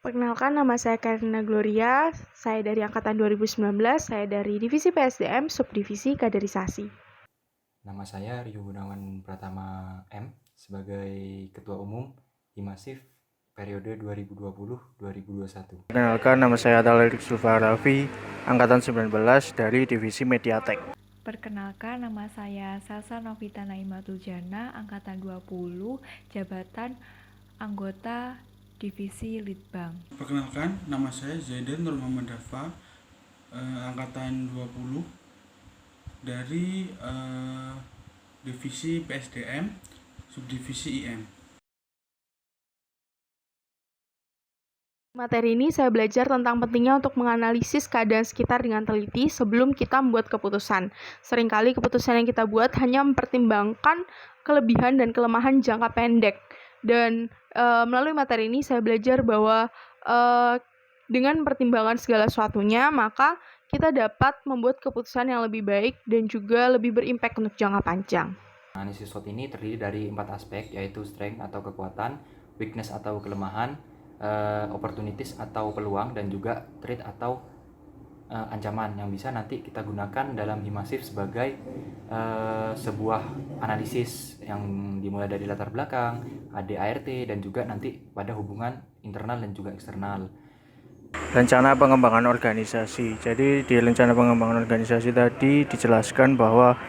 Perkenalkan, nama saya Karina Gloria, saya dari Angkatan 2019, saya dari Divisi PSDM, Subdivisi Kaderisasi. Nama saya Rio Gunawan Pratama M sebagai Ketua Umum Himasif periode 2020-2021. Perkenalkan, nama saya Talrik Sulfarafi, Angkatan 19 dari Divisi Mediatek. Perkenalkan, nama saya Salsa Novita Naimatul Jana, Angkatan 20, Jabatan Anggota Divisi Litbang. Perkenalkan, nama saya Zaidan Nur Muhammad Dafa, Angkatan 20 dari Divisi PSDM, Subdivisi IM. Materi ini saya belajar tentang pentingnya untuk menganalisis keadaan sekitar dengan teliti sebelum kita membuat keputusan. Seringkali keputusan yang kita buat hanya mempertimbangkan kelebihan dan kelemahan jangka pendek. Dan melalui materi ini saya belajar bahwa dengan pertimbangan segala sesuatunya, maka kita dapat membuat keputusan yang lebih baik dan juga lebih berimpact untuk jangka panjang. Analisis SWOT ini terdiri dari 4 aspek, yaitu strength atau kekuatan, weakness atau kelemahan, opportunities atau peluang, dan juga threat atau ancaman yang bisa nanti kita gunakan dalam Himasif sebagai sebuah analisis yang dimulai dari latar belakang, ADART, dan juga nanti pada hubungan internal dan juga eksternal. Rencana pengembangan organisasi. Jadi di rencana pengembangan organisasi tadi dijelaskan bahwa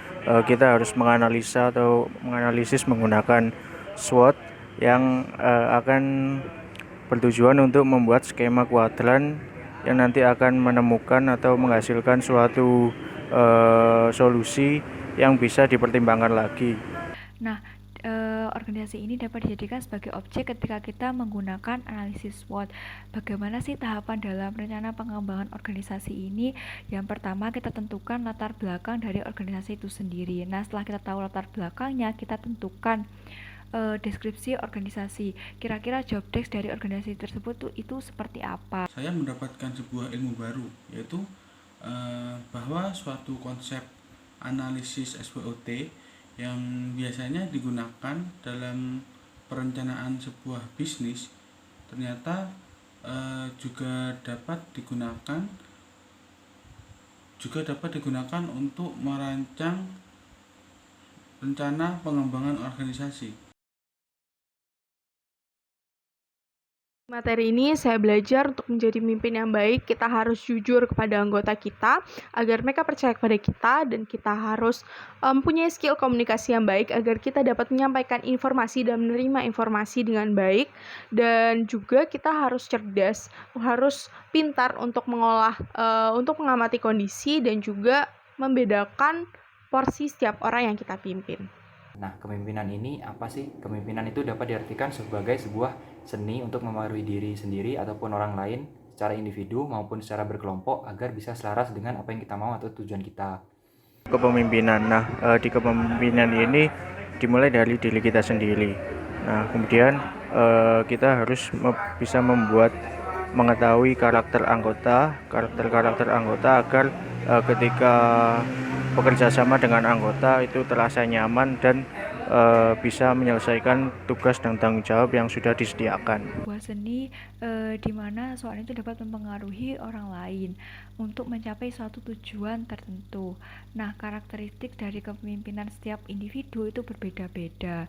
kita harus menganalisa atau menganalisis menggunakan SWOT yang akan bertujuan untuk membuat skema kuadran yang nanti akan menemukan atau menghasilkan suatu solusi yang bisa dipertimbangkan lagi. Nah, organisasi ini dapat dijadikan sebagai objek ketika kita menggunakan analisis SWOT. Bagaimana sih tahapan dalam rencana pengembangan organisasi ini? Yang pertama, kita tentukan latar belakang dari organisasi itu sendiri. Nah, setelah kita tahu latar belakangnya, kita tentukan deskripsi organisasi. Kira-kira job desk dari organisasi tersebut itu seperti apa? Saya mendapatkan sebuah ilmu baru, yaitu bahwa suatu konsep analisis SWOT yang biasanya digunakan dalam perencanaan sebuah bisnis ternyata juga dapat digunakan untuk merancang rencana pengembangan organisasi. Materi ini saya belajar untuk menjadi pemimpin yang baik, kita harus jujur kepada anggota kita agar mereka percaya kepada kita, dan kita harus punya skill komunikasi yang baik agar kita dapat menyampaikan informasi dan menerima informasi dengan baik. Dan juga kita harus cerdas, harus pintar untuk mengolah, untuk mengamati kondisi dan juga membedakan porsi setiap orang yang kita pimpin. Nah, kepemimpinan ini apa sih? Kepemimpinan itu dapat diartikan sebagai sebuah seni untuk memengaruhi diri sendiri ataupun orang lain secara individu maupun secara berkelompok agar bisa selaras dengan apa yang kita mau atau tujuan kita. Kepemimpinan. Nah, di kepemimpinan ini dimulai dari diri kita sendiri. Nah, kemudian kita harus bisa mengetahui karakter anggota agar ketika bekerja sama dengan anggota itu terasa nyaman dan bisa menyelesaikan tugas dan tanggung jawab yang sudah disediakan. Sebuah seni di mana soal itu dapat mempengaruhi orang lain untuk mencapai suatu tujuan tertentu. Nah, karakteristik dari kepemimpinan setiap individu itu berbeda-beda.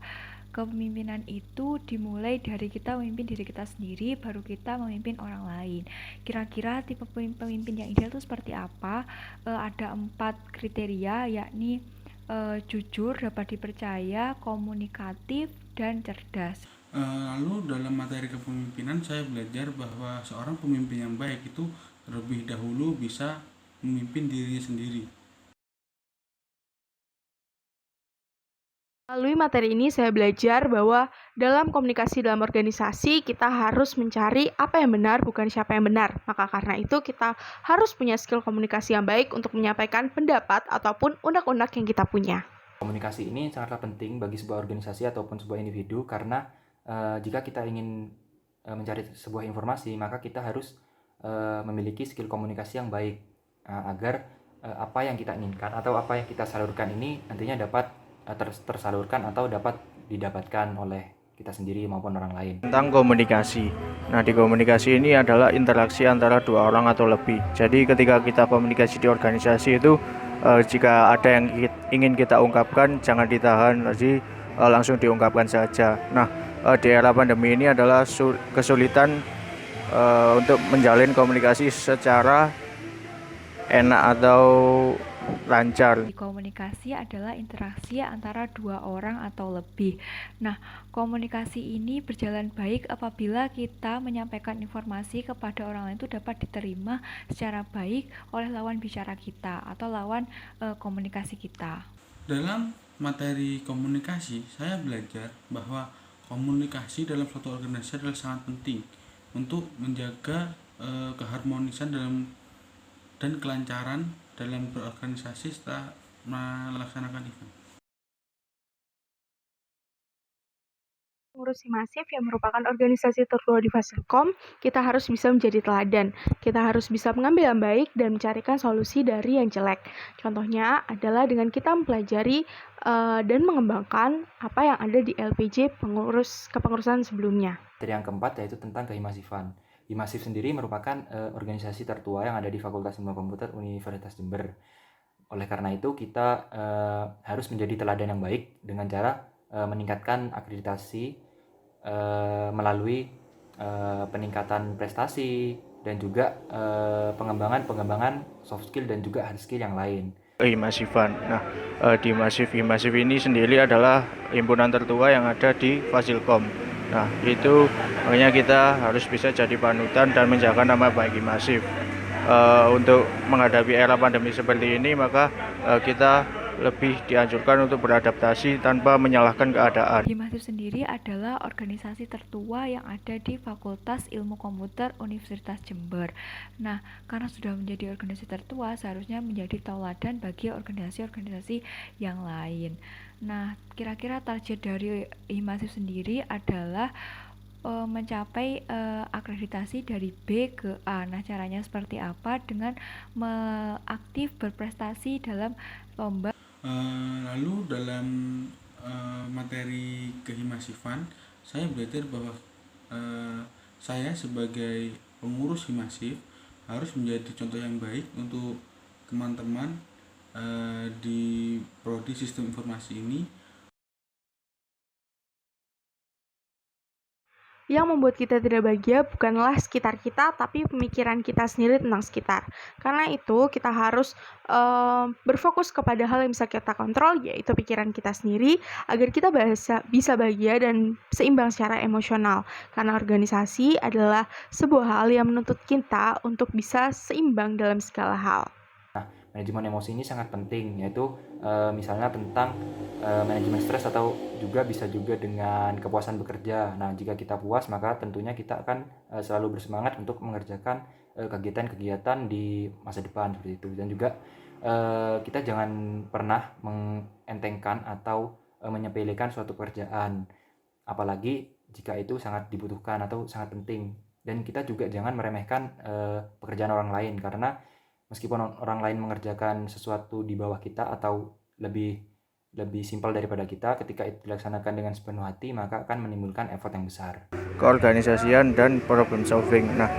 Kepemimpinan itu dimulai dari kita memimpin diri kita sendiri, baru kita memimpin orang lain. Kira-kira tipe pemimpin yang ideal itu seperti apa? Ada 4 kriteria, yakni jujur, dapat dipercaya, komunikatif, dan cerdas. Lalu dalam materi kepemimpinan saya belajar bahwa seorang pemimpin yang baik itu terlebih dahulu bisa memimpin dirinya sendiri. Melalui materi ini saya belajar bahwa dalam komunikasi dalam organisasi kita harus mencari apa yang benar, bukan siapa yang benar. Maka karena itu kita harus punya skill komunikasi yang baik untuk menyampaikan pendapat ataupun unek-unek yang kita punya. Komunikasi ini sangatlah penting bagi sebuah organisasi ataupun sebuah individu karena jika kita ingin mencari sebuah informasi, maka kita harus memiliki skill komunikasi yang baik agar apa yang kita inginkan atau apa yang kita salurkan ini nantinya dapat tersalurkan atau dapat didapatkan oleh kita sendiri maupun orang lain. Tentang komunikasi. Nah, di komunikasi ini adalah interaksi antara dua orang atau lebih. Jadi ketika kita komunikasi di organisasi itu, jika ada yang ingin kita ungkapkan, jangan ditahan, jadi langsung diungkapkan saja. Nah, di era pandemi ini adalah kesulitan untuk menjalin komunikasi secara enak atau lancar. Komunikasi adalah interaksi antara dua orang atau lebih. Nah, komunikasi ini berjalan baik apabila kita menyampaikan informasi kepada orang lain itu dapat diterima secara baik oleh lawan bicara kita atau lawan komunikasi kita. Dalam materi komunikasi, saya belajar bahwa komunikasi dalam suatu organisasi adalah sangat penting untuk menjaga keharmonisan dan kelancaran dalam berorganisasi setelah melaksanakan event. Pengurus Himasif yang merupakan organisasi tertua di Fasilkom, kita harus bisa menjadi teladan. Kita harus bisa mengambil yang baik dan mencarikan solusi dari yang jelek. Contohnya adalah dengan kita mempelajari dan mengembangkan apa yang ada di LPJ kepengurusan sebelumnya. Yang keempat yaitu tentang kehimasifan. Himasif sendiri merupakan organisasi tertua yang ada di Fakultas Ilmu Komputer Universitas Jember. Oleh karena itu kita harus menjadi teladan yang baik dengan cara meningkatkan akreditasi melalui peningkatan prestasi dan juga pengembangan soft skill dan juga hard skill yang lain. Himasifan. Nah, di Himasif ini sendiri adalah himpunan tertua yang ada di Fasilkom. Nah, itu makanya kita harus bisa jadi panutan dan menjaga nama baik Himasif. Untuk menghadapi era pandemi seperti ini, maka kita lebih dianjurkan untuk beradaptasi tanpa menyalahkan keadaan. Himasif sendiri adalah organisasi tertua yang ada di Fakultas Ilmu Komputer Universitas Jember. Nah, karena sudah menjadi organisasi tertua, seharusnya menjadi tauladan bagi organisasi-organisasi yang lain. Nah, kira-kira target dari Himasif sendiri adalah mencapai akreditasi dari B ke A. Nah, caranya seperti apa? Dengan aktif berprestasi dalam lomba. Lalu dalam materi kehimasifan, saya belajar bahwa saya sebagai pengurus himasif harus menjadi contoh yang baik untuk teman-teman di prodi sistem informasi ini. Yang membuat kita tidak bahagia bukanlah sekitar kita, tapi pemikiran kita sendiri tentang sekitar. Karena itu, kita harus berfokus kepada hal yang bisa kita kontrol, yaitu pikiran kita sendiri, agar kita bisa bahagia dan seimbang secara emosional. Karena organisasi adalah sebuah hal yang menuntut kita untuk bisa seimbang dalam segala hal. Manajemen emosi ini sangat penting, yaitu misalnya tentang manajemen stres atau bisa juga dengan kepuasan bekerja. Nah, jika kita puas, maka tentunya kita akan selalu bersemangat untuk mengerjakan kegiatan-kegiatan di masa depan seperti itu. Dan juga kita jangan pernah mengentengkan atau menyepelekan suatu pekerjaan, apalagi jika itu sangat dibutuhkan atau sangat penting. Dan kita juga jangan meremehkan pekerjaan orang lain, karena meskipun orang lain mengerjakan sesuatu di bawah kita atau lebih simpel daripada kita, ketika itu dilaksanakan dengan sepenuh hati, maka akan menimbulkan effort yang besar. Keorganisasian dan problem solving. Nah,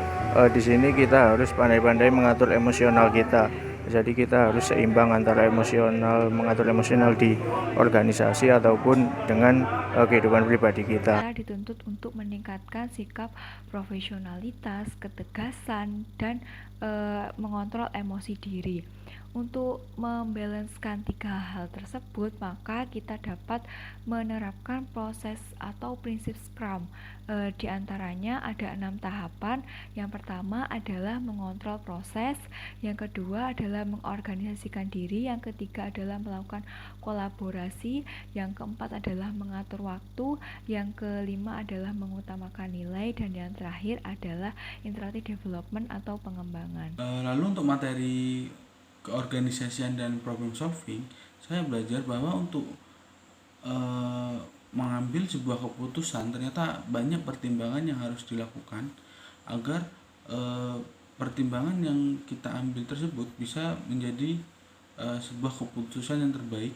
di sini kita harus pandai-pandai mengatur emosional kita. Jadi kita harus seimbang antara mengatur emosional di organisasi ataupun dengan kehidupan pribadi kita. Kita dituntut untuk meningkatkan sikap profesionalitas, ketegasan, dan mengontrol emosi diri. Untuk membalanskan 3 hal tersebut, maka kita dapat menerapkan proses atau prinsip Scrum. Di antaranya ada 6 tahapan. Yang pertama adalah mengontrol proses, yang kedua adalah mengorganisasikan diri, yang ketiga adalah melakukan kolaborasi, yang keempat adalah mengatur waktu, yang kelima adalah mengutamakan nilai, dan yang terakhir adalah interactive development atau pengembangan. Lalu untuk materi keorganisasian dan problem solving, saya belajar bahwa untuk mengambil sebuah keputusan ternyata banyak pertimbangan yang harus dilakukan agar pertimbangan yang kita ambil tersebut bisa menjadi sebuah keputusan yang terbaik